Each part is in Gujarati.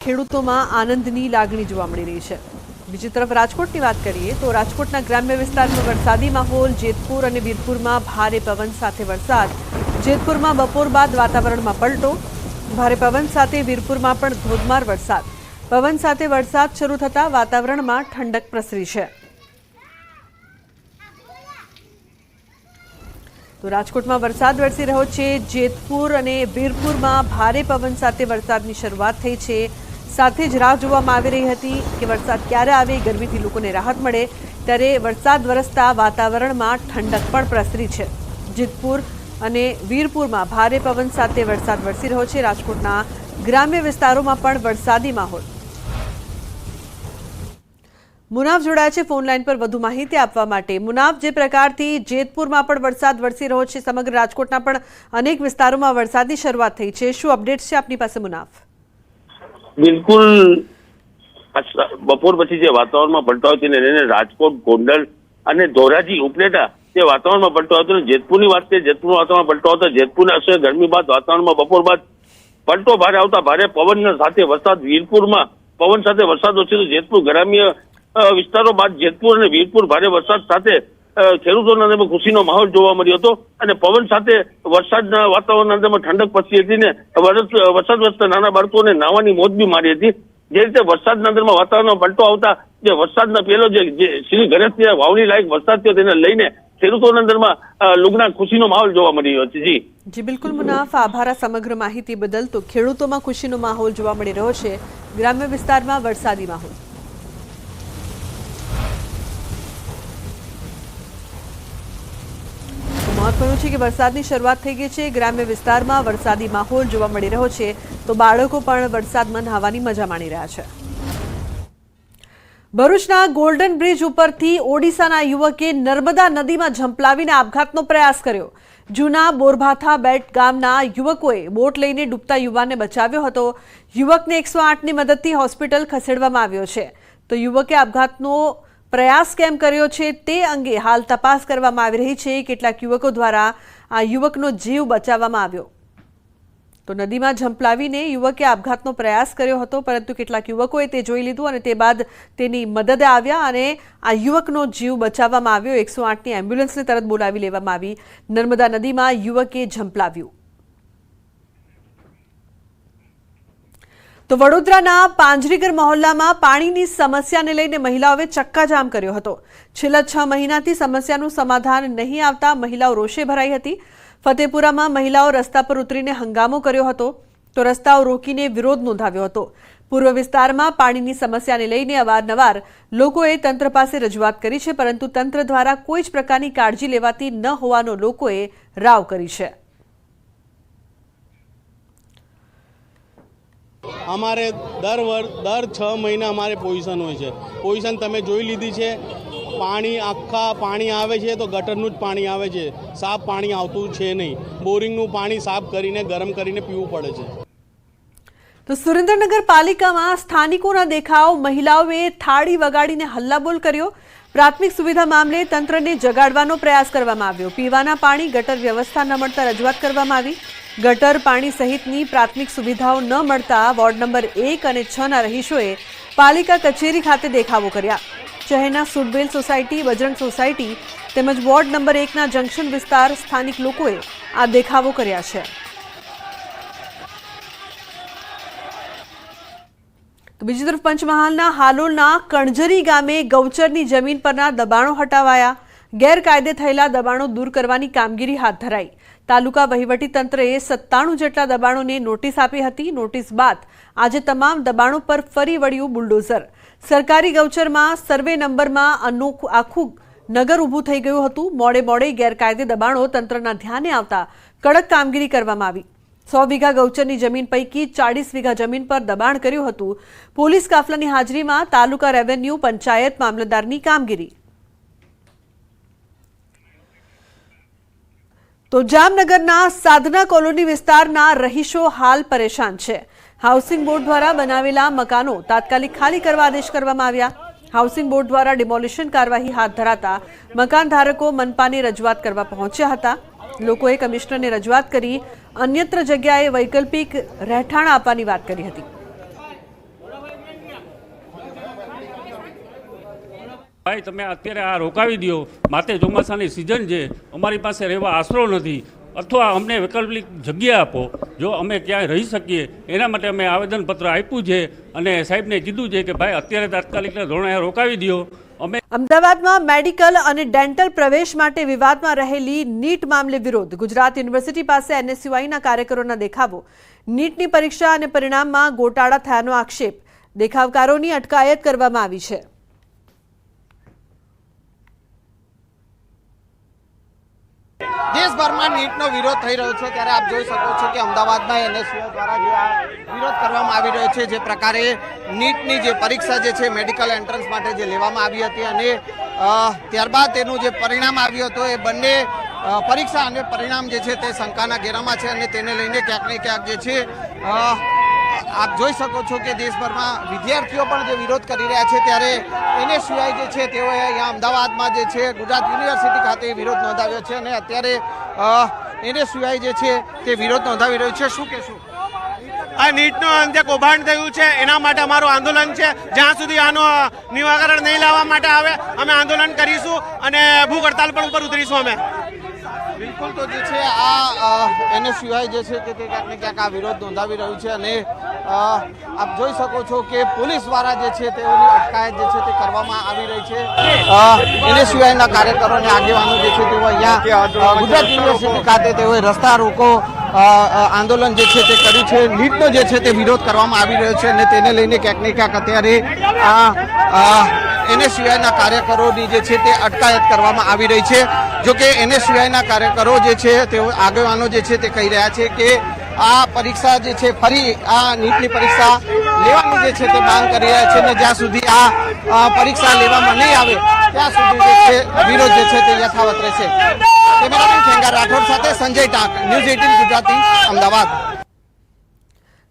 ખેડૂતોમાં આનંદની લાગણી જોવા મળી રહી છે। બીજી તરફ રાજકોટની વાત કરીએ તો રાજકોટના ગ્રામ્ય વિસ્તારમાં વરસાદી માહોલ। જેતપુર અને વીરપુરમાં ભારે પવન સાથે વરસાદ। જેતપુરમાં બપોર બાદ વાતાવરણમાં પલટો। ભારે પવન સાથે વીરપુરમાં પણ ધોધમાર વરસાદ। પવન સાથે વરસાદ શરૂ થતાં વાતાવરણમાં ઠંડક પ્રસરી છે। તો રાજકોટમાં વરસાદ વરસી રહ્યો છે। જેતપુર અને વીરપુરમાં ભારે પવન સાથે વરસાદની શરૂઆત થઈ છે। સાથે જ રાહ જોવામાં આવી રહી હતી કે વરસાદ ક્યારે આવે, ગરમીથી લોકોને રાહત મળે, ત્યારે વરસાદ વરસતા વાતાવરણમાં ઠંડક પણ પ્રસરી છે। જેતપુર અને વીરપુરમાં ભારે પવન સાથે વરસાદ વરસી રહ્યો છે। રાજકોટના ગ્રામ્ય વિસ્તારોમાં પણ વરસાદી માહોલ। મુનાફ જોડાયા છે ફોન લાઈન પર વધુ માહિતી આપવા માટે। મુનાફ, જે પ્રકારથી જેતપુરમાં પણ વરસાદ વરસી રહ્યો છે, સમગ્ર રાજકોટના પણ અનેક વિસ્તારોમાં વરસાદની શરૂઆત થઈ છે, શું અપડેટ છે આપની પાસે મુનાફ? બિલકુલ, બપોર પછી જે વાતાવરણમાં પલટો તેને લઈને રાજકોટ, ગોંડલ અને ધોરાજી ઉપલેટા જે વાતાવરણમાં પલટો હતો, જેતપુરની વાત કરીએ, જેતપુર વાતાવરણ પલટો હતો। જેતપુરને અસર ગરમી બાદ વાતાવરણમાં બપોર બાદ પલટો ભારે આવતા ભારે પવન સાથે વરસાદ। વીરપુરમાં પવન સાથે વરસાદ વરસ્યો। જેતપુર ગ્રામ્ય વિસ્તારો બાદ જેતપુર અને વીરપુર ભારે વરસાદ સાથે ખેડૂતોના અંદરમાં ખુશીનો માહોલ જોવા મળ્યો હતો અને પવન સાથે વરસાદના વાતાવરણના અંદરમાં ઠંડક પસરી હતી ને વરસાદ વરસતા નાના બાળકોને નાહવાની મોજ બી મારી હતી। જે રીતે વરસાદના અંદરમાં વાતાવરણમાં પલટો આવતા જે વરસાદના પહેલો જે શ્રી ગણેશની વાવણી લાયક વરસાદ થયો તેને લઈને ખેડૂતોના અંદરમાં લુગના ખુશીનો માહોલ જોવા મળી રહ્યો છે। જી બિલકુલ મુનાફ, આભાર સમગ્ર માહિતી બદલ। તો ખેડૂતોમાં ખુશીનો માહોલ જોવા મળી રહ્યો છે, ગ્રામ્ય વિસ્તારમાં વરસાદી માહોલ। મહત્વનું છે કે વરસાદની શરૂઆત થઈ ગઈ છે, ગ્રામ્ય વિસ્તારમાં વરસાદી માહોલ જોવા મળી રહ્યો છે, તો બાળકો પણ વરસાદમાં નહાવાની મજા માણી રહ્યા છે। ભરૂચના ગોલ્ડન બ્રિજ ઉપરથી ઓડિશાના યુવકે નર્મદા નદીમાં ઝંપલાવીને આપઘાતનો પ્રયાસ કર્યો। જૂના બોરભાથા બેટ ગામના યુવકોએ બોટ લઈને ડૂબતા યુવાનને બચાવ્યો હતો। યુવકને 108ની મદદથી હોસ્પિટલ ખસેડવામાં આવ્યો છે। તો યુવકે આપઘાતનો પ્રયાસ કેમ કર્યો છે તે અંગે હાલ તપાસ કરવામાં આવી રહી છે। કેટલાક યુવકો દ્વારા આ યુવકનો જીવ બચાવવામાં આવ્યો। તો નદીમાં ઝંપલાવીને યુવકે આપઘાતનો પ્રયાસ કર્યો હતો, પરંતુ કેટલાક યુવકોએ તે જોઈ લીધું અને તે બાદ તેની મદદે આવ્યા અને આ યુવકનો જીવ બચાવવામાં આવ્યો। 108ની એમ્બ્યુલન્સને તરત બોલાવી લેવામાં આવી। નર્મદા નદીમાં યુવકે ઝંપલાવ્યું। તો વડોદરાના પાંજરીગર મહોલ્લામાં પાણીની સમસ્યાને લઈને મહિલાઓએ ચક્કાજામ કર્યો હતો। છેલ્લા 6 મહિનાથી સમસ્યાનું સમાધાન નહીં આવતા મહિલાઓ રોષે ભરાઈ હતી। ફતેપુરામાં મહિલાઓ રસ્તા પર ઉતરીને હંગામો કર્યો હતો, તો રસ્તાઓ રોકીને વિરોધ નોંધાવ્યો હતો। પૂર્વ વિસ્તારમાં પાણીની સમસ્યાને લઈને અવારનવાર લોકોએ તંત્ર પાસે રજૂઆત કરી છે, પરંતુ તંત્ર દ્વારા કોઈ જ પ્રકારની કાળજી લેવાતી ન હોવાનો લોકોએ રાવ કરી છે। અમારે દર 6 મહિના અમારે પોઝિશન હોય છે। પોઝિશન તમે જોઈ લીધી છે। પાણી આવે છે તો ગટરનું જ પાણી આવે છે, સાફ પાણી આવતું છે નહીં। બોરિંગનું પાણી સાફ કરીને ગરમ કરીને પીવું પડે છે। તો સુરેન્દ્રનગર પાલિકામાં સ્થાનિકોના દેખાવ, મહિલાઓએ થાળી વગાડીને હલ્લાબોલ કર્યો। પ્રાથમિક સુવિધા મામલે તંત્રને જગાડવાનો પ્રયાસ કરવામાં આવ્યો। પીવાના પાણી, ગટર વ્યવસ્થા ન મળતા રજૂઆત કરવામાં આવી। ગટર પાણી સહિતની પ્રાથમિક સુવિધાઓ ન મળતા વોર્ડ નંબર 1 અને 6ના રહીશોએ પાલિકા કચેરી ખાતે દેખાવો કર્યા। શહેરના સુડબેલ સોસાયટી, બજરંગ સોસાયટી તેમજ વોર્ડ નંબર 1ના જંકશન વિસ્તાર સ્થાનિક લોકોએ આ દેખાવો કર્યા છે। તો બીજી તરફ પંચમહાલના હાલોલના કણજરી ગામે ગૌચરની જમીન પરના દબાણો હટાવાયા। ગેરકાયદે થયેલા દબાણો દૂર કરવાની કામગીરી હાથ ધરાઈ। તાલુકા વહીવટીતંત્રએ 97 જેટલા દબાણોને નોટિસ આપી હતી। નોટિસ બાદ આજે તમામ દબાણો પર ફરી વળ્યું બુલડોઝર। સરકારી ગૌચરમાં સર્વે નંબરમાં આખું નગર ઊભું થઈ ગયું હતું। મોડે ગેરકાયદે દબાણો તંત્રના ધ્યાને આવતા કડક કામગીરી કરવામાં આવી। 100 વીઘા ગૌચરની જમીન પૈકી 40 વીઘા જમીન પર દબાણ કર્યું હતું। પોલીસ કાફલાની હાજરીમાં તાલુકા રેવન્યુ, પંચાયત, મામલતદારની કામગીરી। તો જામનગરના સાધના કોલોની વિસ્તારના રહીશો હાલ પરેશાન છે। હાઉસિંગ બોર્ડ દ્વારા બનાવેલા મકાનો તાત્કાલિક ખાલી કરવા આદેશ કરવામાં આવ્યા। હાઉસિંગ બોર્ડ દ્વારા ડિમોલિશન કાર્યવાહી હાથ ધરાતા મકાન ધારકો મનપાને રજૂઆત કરવા પહોંચ્યા હતા। લોકોએ કમિશનરને રજૂઆત કરી અન્યત્ર જગ્યાએ વૈકલ્પિક રહેઠાણ આપવાની વાત કરી હતી। ભાઈ તમે અત્યારે આ રોકાવી દો, માથે ચોમાસાની સિઝન છે, અમારી પાસે રહેવા આશરો નથી, અથવા અમને વૈકલ્પિક જગ્યા આપો, જો અમે ક્યાંય રહી શકીએ એના માટે અમે આવેદનપત્ર આપ્યું છે અને સાહેબને કીધું છે કે ભાઈ અત્યારે તાત્કાલિકના ધોરણે રોકાવી દો. અમે અમદાવાદમાં મેડિકલ અને ડેન્ટલ પ્રવેશ માટે વિવાદમાં રહેલી નીટ મામલે વિરોધ. ગુજરાત યુનિવર્સિટી પાસે એનએસયુઆઈના કાર્યકરોના દેખાવો. નીટની પરીક્ષા અને પરિણામમાં ગોટાળા થયાનો આક્ષેપ. દેખાવકારોની અટકાયત કરવામાં આવી છે. દેશભરમાં નીટનો વિરોધ થઈ રહ્યો છે ત્યારે આપ જોઈ શકો છો કે અમદાવાદમાં એનએસયુઆઈ દ્વારા જે આ વિરોધ કરવામાં આવી રહ્યો છે, જે પ્રકારે નીટની જે પરીક્ષા જે છે મેડિકલ એન્ટ્રન્સ માટે જે લેવામાં આવી હતી અને ત્યારબાદ તેનું જે પરિણામ આવ્યું હતું, એ બંને પરીક્ષા અને પરિણામ જે છે તે શંકાના ઘેરામાં છે અને તેને લઈને ક્યાંક ને ક્યાંક જે છે આપ જોઈ શકો છો કે દેશભરમાં વિદ્યાર્થીઓ પણ જે વિરોધ કરી રહ્યા છે ત્યારે એનએસયુઆઈ જે છે તેઓએ અહીંયા અમદાવાદમાં જે છે ગુજરાત યુનિવર્સિટી ખાતે વિરોધ નોંધાવ્યો છે અને અત્યારે એનએસયુઆઈ જે છે તે વિરોધ નોંધાવી રહ્યું છે. શું કહેશું? આ નીટનું જે કૌભાંડ થયું છે એના માટે અમારું આંદોલન છે. જ્યાં સુધી આનું નિવારણ નહીં લાવવા માટે આવે અમે આંદોલન કરીશું અને ભૂખ હડતાલ પણ ઉપર ઉતરીશું અમે. બિલકુલ, તો જે છે આ એનએસયુઆઈ જે છે તે ક્યાંક ને ક્યાંક આ વિરોધ નોંધાવી રહ્યું છે અને આપ જોઈ શકો છો કે પોલીસ દ્વારા જે છે તેઓની અટકાયત જે છે તે કરવામાં આવી રહી છે. એનએસયુઆઈના કાર્યકરો અને આગેવાનો જે છે તેઓ અહીંયા ગુજરાત યુનિવર્સિટી ખાતે તેઓએ રસ્તા રોકો આંદોલન જે છે તે કર્યું છે. નીટનો જે છે તે વિરોધ કરવામાં આવી રહ્યો છે અને તેને લઈને ક્યાંક ને ક્યાંક અત્યારે આ એનએસયુઆઈના કાર્યકરોની જે છે તે અટકાયત કરવામાં આવી રહી છે. જોકે એનએસયુઆઈના કાર્યકરો જે છે તેઓ આગેવાનો જે છે તે કહી રહ્યા છે કે આ પરીક્ષા જે છે ફરી આ નીટની પરીક્ષા લેવાની જે છે તે માંગ કરી રહ્યા છે અને જ્યાં સુધી આ પરીક્ષા લેવામાં નહીં આવે ત્યાં સુધી જે છે વિરોધ જે છે તે યથાવત રહેશે. કેમેરામેન ખેંગાર રાઠોડ સાથે સંજય ટાંક, ન્યૂઝ 18 ગુજરાતી, અમદાવાદ.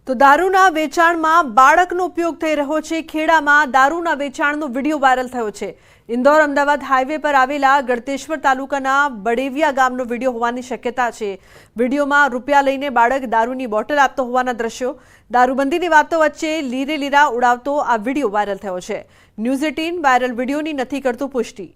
તો દારૂના વેચાણમાં બાળકનો ઉપયોગ થઈ રહ્યો છે. ખેડામાં દારૂના વેચાણનો વિડીયો વાયરલ થયો છે. ઇન્દોર અમદાવાદ હાઈવે પર આવેલા ગળતેશ્વર તાલુકાના બડેવિયા ગામનો વિડીયો હોવાની શક્યતા છે. વિડીયોમાં રૂપિયા લઈને બાળક દારૂની બોટલ આપતો હોવાના દ્રશ્યો. દારૂબંધીની વાતો વચ્ચે લીરે લીરા ઉડાવતો આ વિડીયો વાયરલ થયો છે. ન્યૂઝ 18 વાયરલ વિડીયોની નથી કરતું પુષ્ટિ.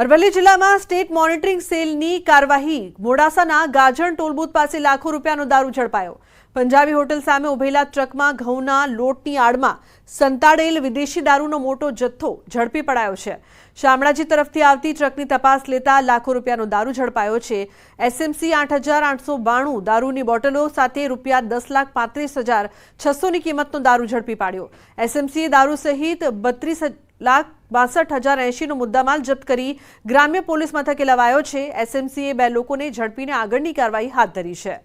અરવલ્લી જિલ્લામાં સ્ટેટ મોનિટરિંગ સેલની કાર્યવાહી. મોડાસાના ગાજણ ટોલબૂથ પાસે લાખો રૂપિયાનો દારૂ ઝડપાયો. પંજાબી હોટલ સામે ઉભેલા ટ્રકમાં ઘઉંના લોટની આડમાં સંતાડેલ વિદેશી દારૂનો મોટો જથ્થો ઝડપી પડાયો છે. શામળાજી તરફથી આવતી ટ્રકની તપાસ લેતા લાખો રૂપિયાનો દારૂ ઝડપાયો છે. એસએમસી 8,892 દારૂની બોટલો સાથે ₹10,35,600ની કિંમતનો દારૂ ઝડપી પાડ્યો. એસએમસીએ દારૂ સહિત 32,62,080નો મુદ્દામાલ જપ્ત કરી ગ્રામ્ય પોલીસ મથકે લવાયો છે. એસએમસીએ 2 લોકોને ઝડપીને આગળની કાર્યવાહી હાથ ધરી છે.